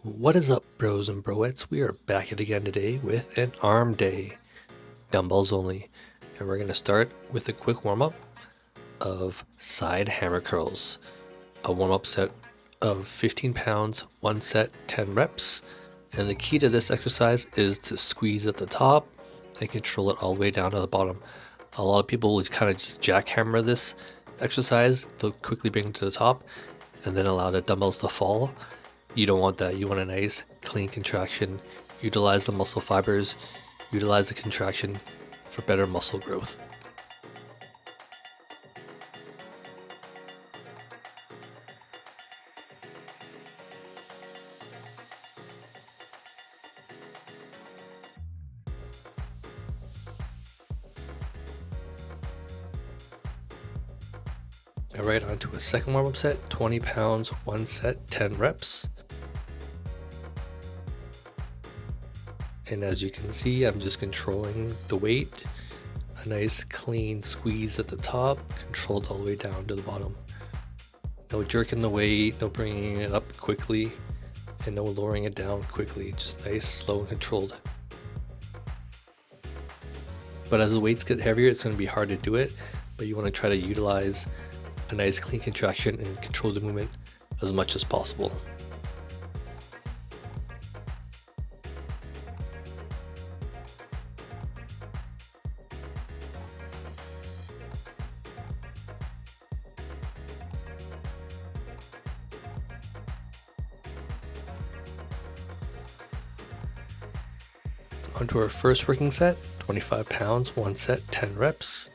What is up, bros and broettes? We are back at again today with an arm day, dumbbells only, and we're going to start with a quick warm-up of side hammer curls. A warm-up set of 15 pounds, one set, 10 reps, and the key to this exercise is to squeeze at the top and control it all the way down to the bottom. A lot of people would kind of just jackhammer this exercise to quickly bring it to the top and then allow the dumbbells to fall. You don't want that. You want a nice clean contraction. Utilize the muscle fibers, utilize the contraction for better muscle growth. Alright, on to a second warm-up set, 20 pounds, one set, 10 reps. And as you can see, I'm just controlling the weight. A nice clean squeeze at the top, controlled all the way down to the bottom. No jerking the weight, no bringing it up quickly, and no lowering it down quickly. Just nice, slow, and controlled. But as the weights get heavier, it's going to be hard to do it, but you want to try to utilize a nice clean contraction and control the movement as much as possible. Onto our first working set, 25 pounds, one set, 10 reps.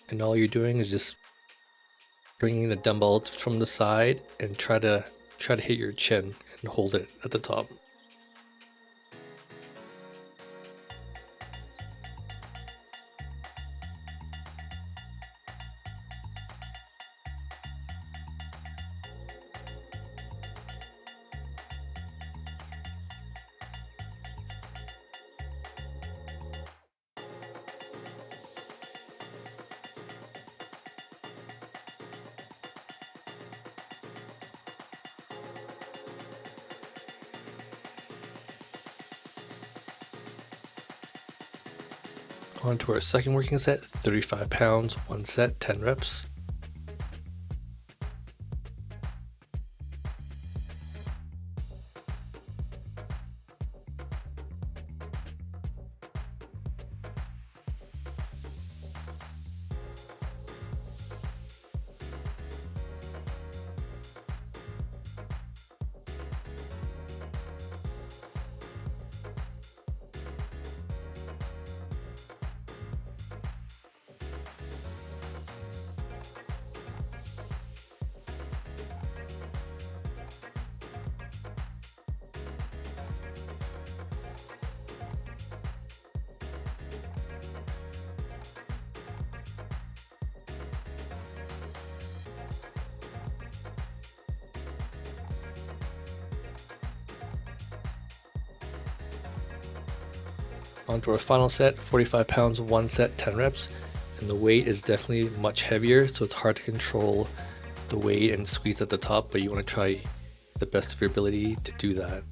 And all you're doing is just bringing the dumbbell from the side and try to hit your chin and hold it at the top. On to our second working set, 35 pounds, one set, 10 reps. On to our final set, 45 pounds, one set, 10 reps. And the weight is definitely much heavier, so it's hard to control the weight and squeeze at the top, but you want to try the best of your ability to do that.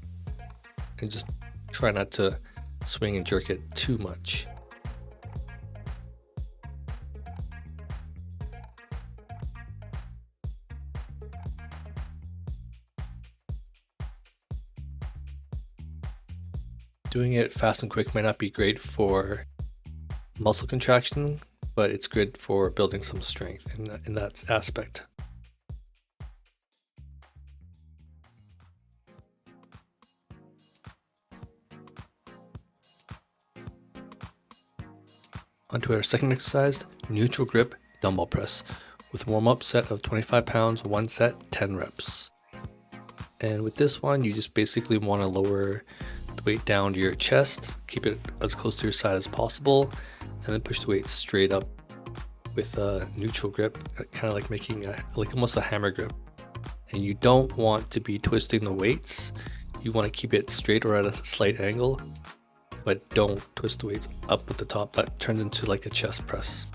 And just try not to swing and jerk it too much. Doing it fast and quick might not be great for muscle contraction, but it's good for building some strength in that aspect. Onto our second exercise, neutral grip dumbbell press with warm-up set of 25 pounds, one set, 10 reps. And with this one, you just basically want to lower the weight down to your chest, keep it as close to your side as possible, and then push the weight straight up with a neutral grip, kind of like making like almost a hammer grip. And you don't want to be twisting the weights. You want to keep it straight or at a slight angle, but don't twist the weights up at the top. That turns into like a chest press.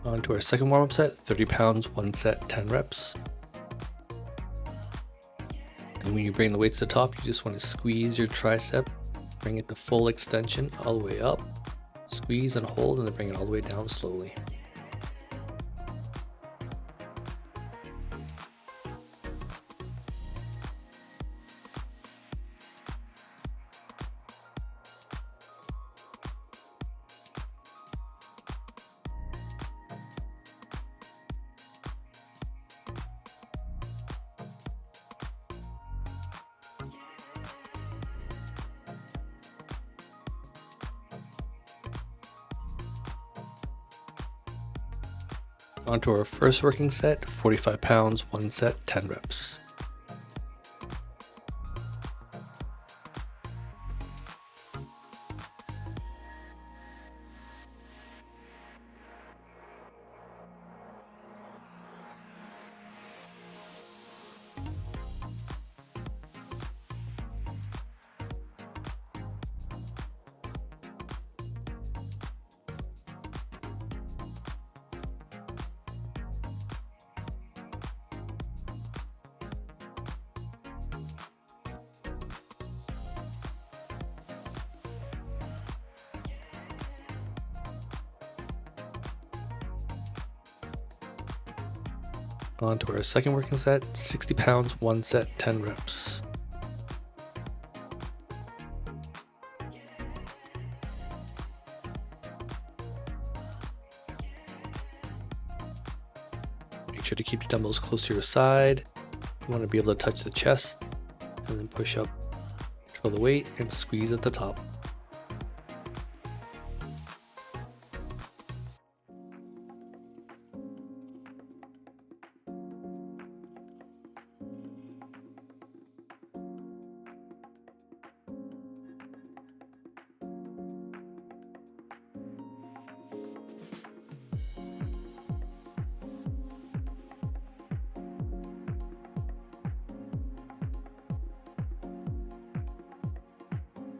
On to our second warm-up set, 30 pounds, 1 set, 10 reps. And when you bring the weights to the top, you just want to squeeze your tricep, bring it to full extension all the way up, squeeze and hold, and then bring it all the way down slowly. On to our first working set, 45 pounds, 1 set, 10 reps. On to our second working set, 60 pounds, 1 set, 10 reps. Make sure to keep your dumbbells close to your side. You want to be able to touch the chest, and then push up, control the weight, and squeeze at the top.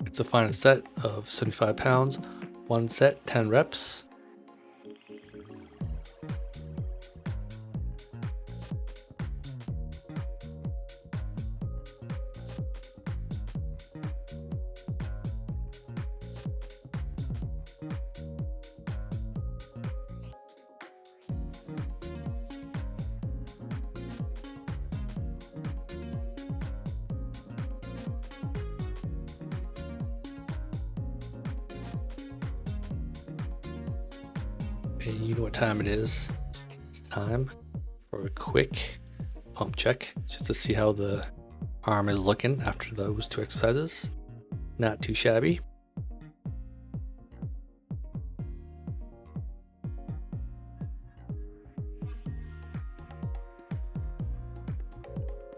It's a final set of 75 pounds, 1 set, 10 reps. And you know what time it is. It's time for a quick pump check just to see how the arm is looking after those 2 exercises. Not too shabby.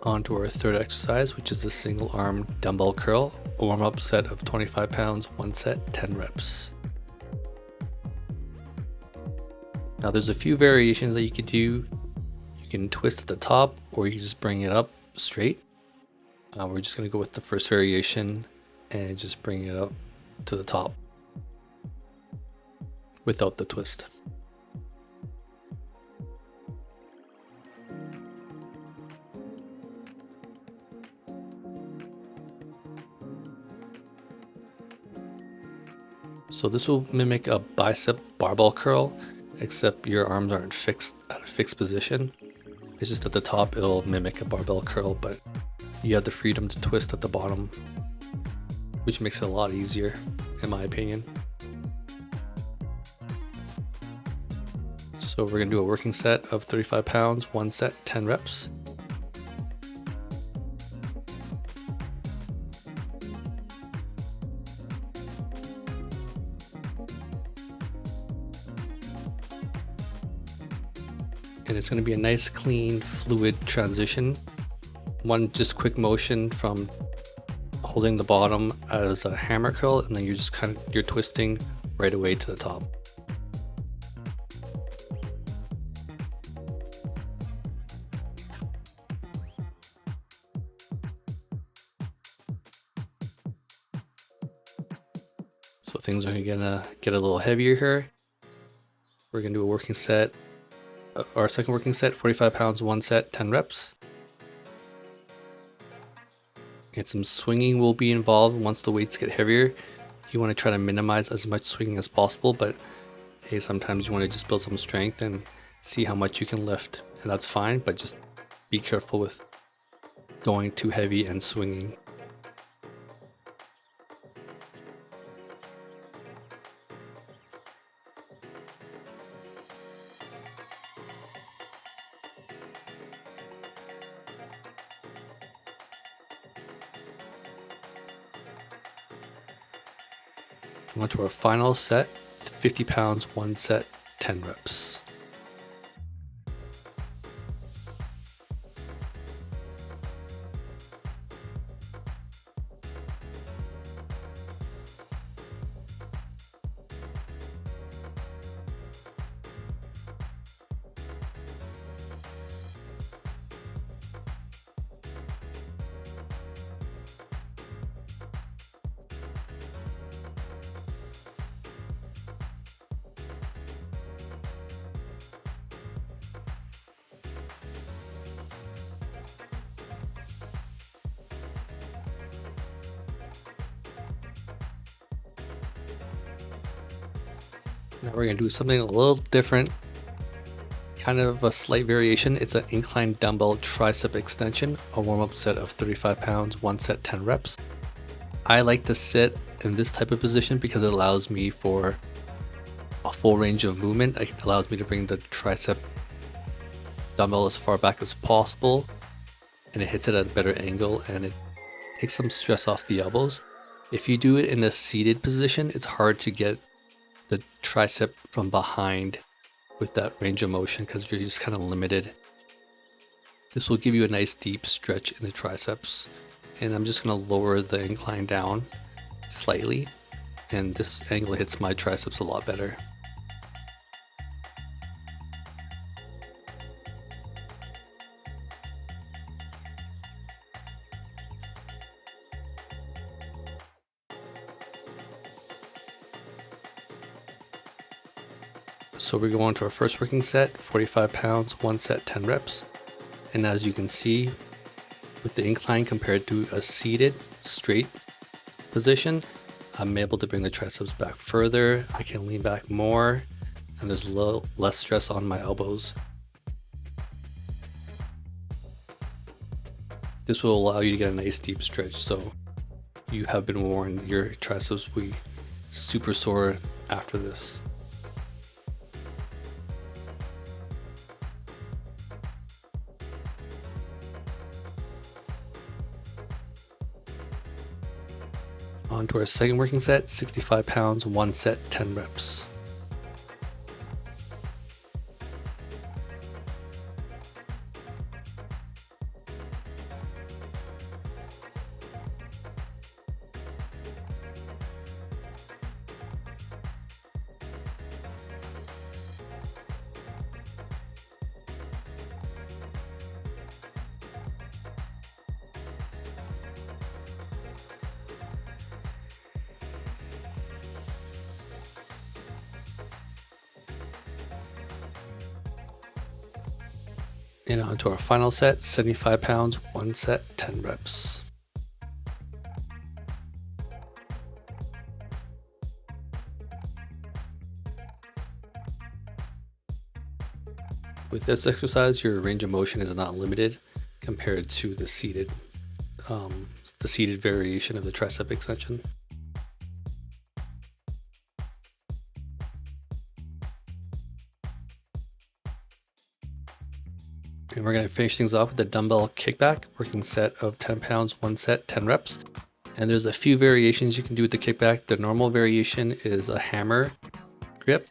On to our third exercise, which is the single arm dumbbell curl, a warm-up set of 25 pounds, 1 set, 10 reps. Now there's a few variations that you could do. You can twist at the top, or you can just bring it up straight. We're just gonna go with the first variation and just bring it up to the top without the twist. So this will mimic a bicep barbell curl, except your arms aren't fixed at a fixed position. It's just at the top it'll mimic a barbell curl, but you have the freedom to twist at the bottom, which makes it a lot easier, in my opinion. So we're gonna do a working set of 35 pounds, 1 set, 10 reps. And it's going to be a nice, clean, fluid transition. One just quick motion from holding the bottom as a hammer curl, and then you're just you're twisting right away to the top. So things are gonna get a little heavier here. We're going to do a working set, our second working set, 45 pounds, 1 set, 10 reps. And some swinging will be involved once the weights get heavier. You want to try to minimize as much swinging as possible, but hey, sometimes you want to just build some strength and see how much you can lift, and that's fine, but just be careful with going too heavy and swinging. On to our final set, 50 pounds, 1 set, 10 reps. Now we're going to do something a little different, kind of a slight variation. It's an incline dumbbell tricep extension, a warm-up set of 35 pounds, 1 set, 10 reps. I like to sit in this type of position because it allows me for a full range of movement. It allows me to bring the tricep dumbbell as far back as possible, and it hits it at a better angle, and it takes some stress off the elbows. If you do it in a seated position, it's hard to get the tricep from behind with that range of motion because you're just kind of limited. This will give you a nice deep stretch in the triceps. And I'm just going to lower the incline down slightly, and this angle hits my triceps a lot better. So we're going to our first working set, 45 pounds, 1 set, 10 reps. And as you can see, with the incline compared to a seated, straight position, I'm able to bring the triceps back further. I can lean back more, and there's a little less stress on my elbows. This will allow you to get a nice deep stretch, so you have been warned, your triceps will be super sore after this. On to our second working set, 65 pounds, 1 set, 10 reps. And on to our final set, 75 pounds, 1 set, 10 reps. With this exercise, your range of motion is not limited compared to the seated variation of the tricep extension. And we're going to finish things off with the dumbbell kickback, working set of 10 pounds, 1 set, 10 reps. And there's a few variations you can do with the kickback. The normal variation is a hammer grip,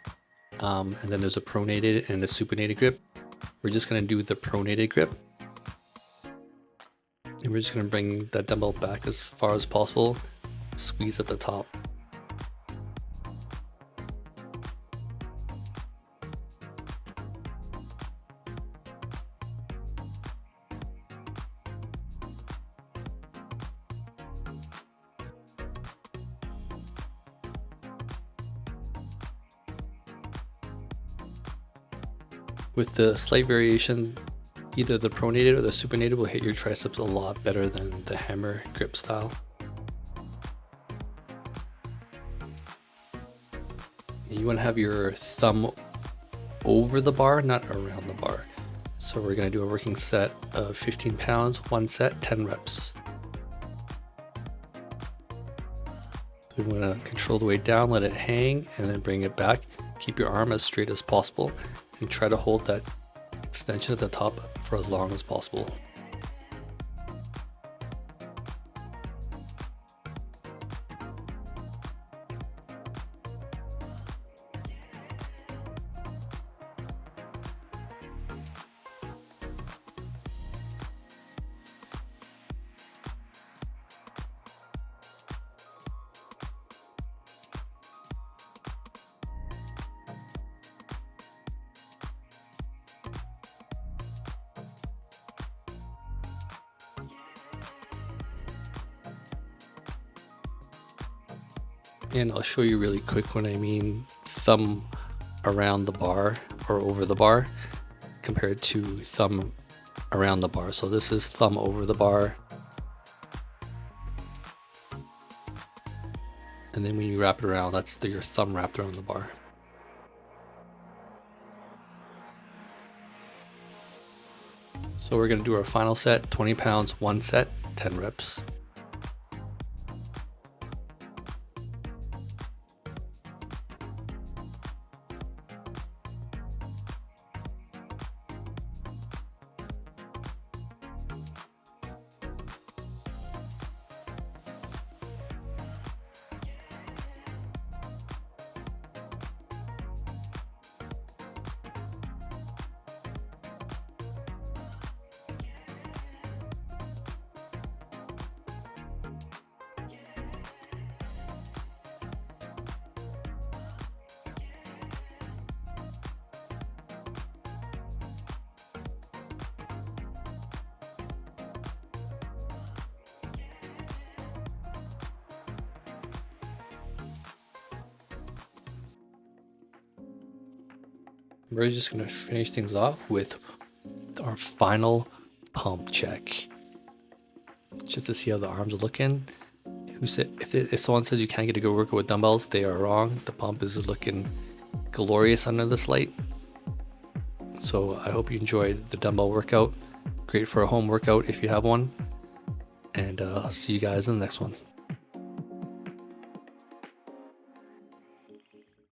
and then there's a pronated and a supinated grip. We're just going to do the pronated grip. And we're just going to bring that dumbbell back as far as possible, squeeze at the top. With the slight variation, either the pronated or the supinated will hit your triceps a lot better than the hammer grip style. You want to have your thumb over the bar, not around the bar. So we're going to do a working set of 15 pounds, 1 set, 10 reps. So we want to control the weight down, let it hang, and then bring it back. Keep your arm as straight as possible and try to hold that extension at the top for as long as possible. And I'll show you really quick when I mean thumb around the bar or over the bar compared to thumb around the bar. So this is thumb over the bar. And then when you wrap it around, that's your thumb wrapped around the bar. So we're going to do our final set, 20 pounds, 1 set, 10 reps. We're just going to finish things off with our final pump check, just to see how the arms are looking. If someone says you can't get a good workout with dumbbells, they are wrong. The pump is looking glorious under this light. So I hope you enjoyed the dumbbell workout. Great for a home workout if you have one. And I'll see you guys in the next one.